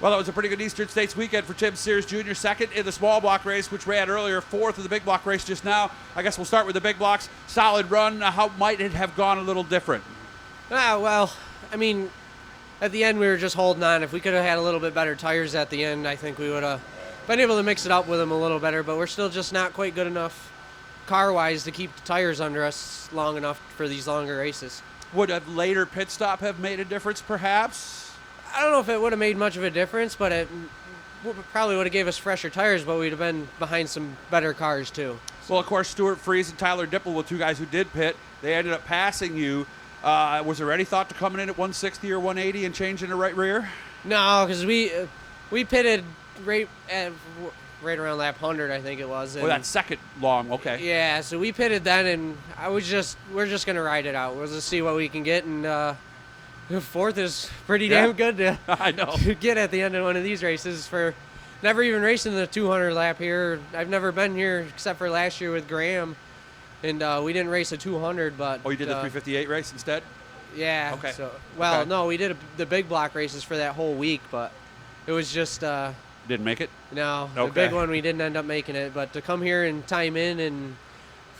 Well, that was a pretty good Eastern States weekend for Tim Sears Jr. Second in the small block race, which ran earlier. Fourth in the big block race just now. I guess we'll start with the big blocks. Solid run. How might it have gone a little different? Well, I mean, at the end we were just holding on. If we could have had a little bit better tires at the end, I think we would have been able to mix it up with them a little better. But we're still just not quite good enough car-wise to keep the tires under us long enough for these longer races. Would a later pit stop have made a difference, perhaps? I don't know if it would have made much of a difference, but it probably would have gave us fresher tires, but we'd have been behind some better cars too. Well, of course, Stuart Freeze and Tyler Dipple were two guys who did pit. They ended up passing you. Was there any thought to coming in at 160 or 180 and changing the right rear? No, because we pitted right around lap 100, I think it was. Oh, that second long, okay. Yeah, so we pitted then, and we're just going to ride it out. We'll just see what we can get, and fourth is pretty damn good to I know. get at the end of one of these races. For never even racing the 200 lap here. I've never been here except for last year with Graham, and we didn't race a 200. But you did the 358 race instead? Yeah. Okay. So, no, we did the big block races for that whole week, but it was just didn't make it? No, okay. The big one we didn't end up making it. But to come here and time in and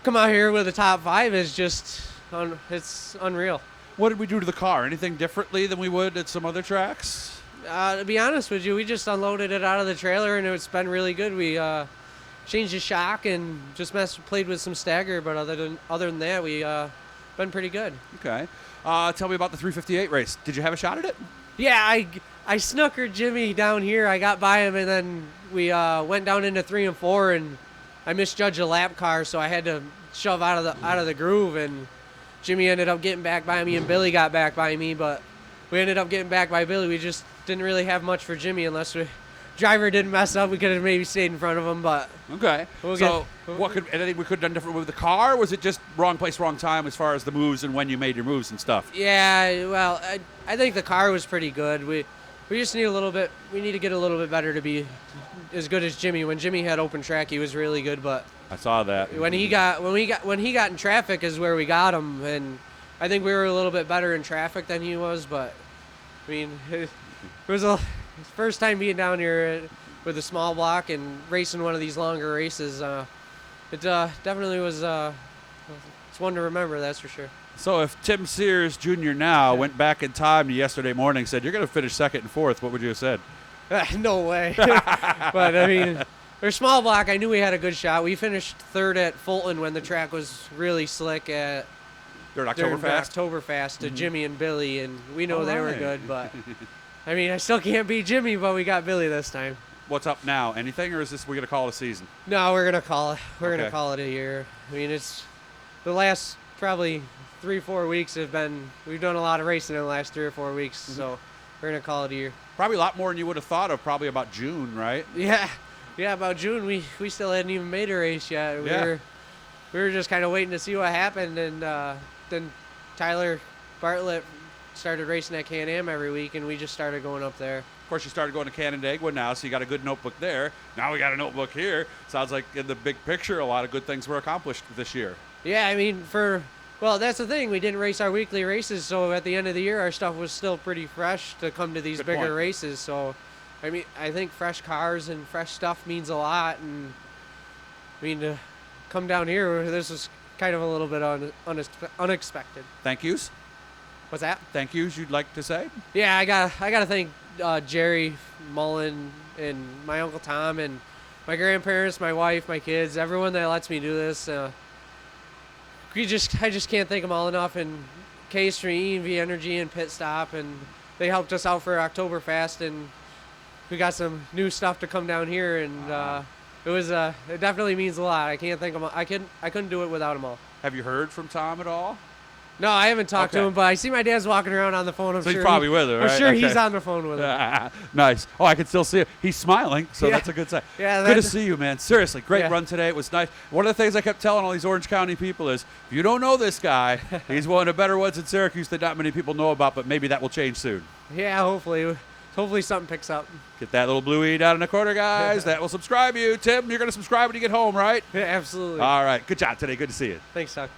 come out here with a top 5 is just it's unreal. What did we do to the car? Anything differently than we would at some other tracks? To be honest with you, we just unloaded it out of the trailer, and it's been really good. We changed the shock and just played with some stagger, but other than that, we been pretty good. Okay. Tell me about the 358 race. Did you have a shot at it? Yeah, I snookered Jimmy down here. I got by him, and then we went down into 3 and 4, and I misjudged a lap car, so I had to shove out of the groove, and Jimmy ended up getting back by me, and Billy got back by me, but we ended up getting back by Billy. We just didn't really have much for Jimmy unless driver didn't mess up. We could have maybe stayed in front of him, but okay. Anything we could have done different with the car? Or was it just wrong place, wrong time as far as the moves and when you made your moves and stuff? Yeah, well, I think the car was pretty good. We just need we need to get a little bit better to be as good as Jimmy. When Jimmy had open track, he was really good, but I saw that. When he got in traffic is where we got him, and I think we were a little bit better in traffic than he was. But I mean, it was his first time being down here with a small block and racing one of these longer races. It definitely was. It's one to remember, that's for sure. So if Tim Sears Jr. now went back in time to yesterday morning, said you're going to finish second and fourth, what would you have said? No way. But I mean, for small block, I knew we had a good shot. We finished third at Fulton when the track was really slick during Oktoberfest to Jimmy and Billy, and we know they were good. But I mean, I still can't beat Jimmy, but we got Billy this time. What's up now? Anything, or is we going to call it a season? No, we're going to call it. We're going to call it a year. I mean, it's the last probably 3-4 weeks we've done a lot of racing in the last 3 or 4 weeks, so we're going to call it a year. Probably a lot more than you would have thought of, probably about June, right? Yeah, about June. We still hadn't even made a race yet. We were just kind of waiting to see what happened, and then Tyler Bartlett started racing at Can-Am every week, and we just started going up there. Of course, you started going to Canandaigua now, so you got a good notebook there. Now we got a notebook here. Sounds like in the big picture, a lot of good things were accomplished this year. Yeah, I mean, that's the thing. We didn't race our weekly races, so at the end of the year, our stuff was still pretty fresh to come to these bigger races. So, I mean, I think fresh cars and fresh stuff means a lot. And, I mean, to come down here, this was kind of a little bit unexpected. Thank yous? What's that? Thank yous you'd like to say? Yeah, I gotta thank Jerry Mullen and my Uncle Tom and my grandparents, my wife, my kids, everyone that lets me do this. I just can't thank them all enough. And Case from E&V Energy and Pit Stop, and they helped us out for Oktoberfest, and we got some new stuff to come down here, and it definitely means a lot. I can't thank them all. I couldn't do it without them all. Have you heard from Tom at all? No, I haven't talked to him, but I see my dad's walking around on the phone. He's probably with her, right? I'm sure he's on the phone with him. Nice. Oh, I can still see him. He's smiling, so that's a good sign. Yeah, good to see you, man. Seriously, great run today. It was nice. One of the things I kept telling all these Orange County people is, if you don't know this guy, he's one of the better ones in Syracuse that not many people know about, but maybe that will change soon. Yeah, hopefully. Hopefully something picks up. Get that little blue E down in the corner, guys. That will subscribe you. Tim, you're going to subscribe when you get home, right? Yeah, absolutely. All right. Good job today. Good to see you. Thanks, Doug.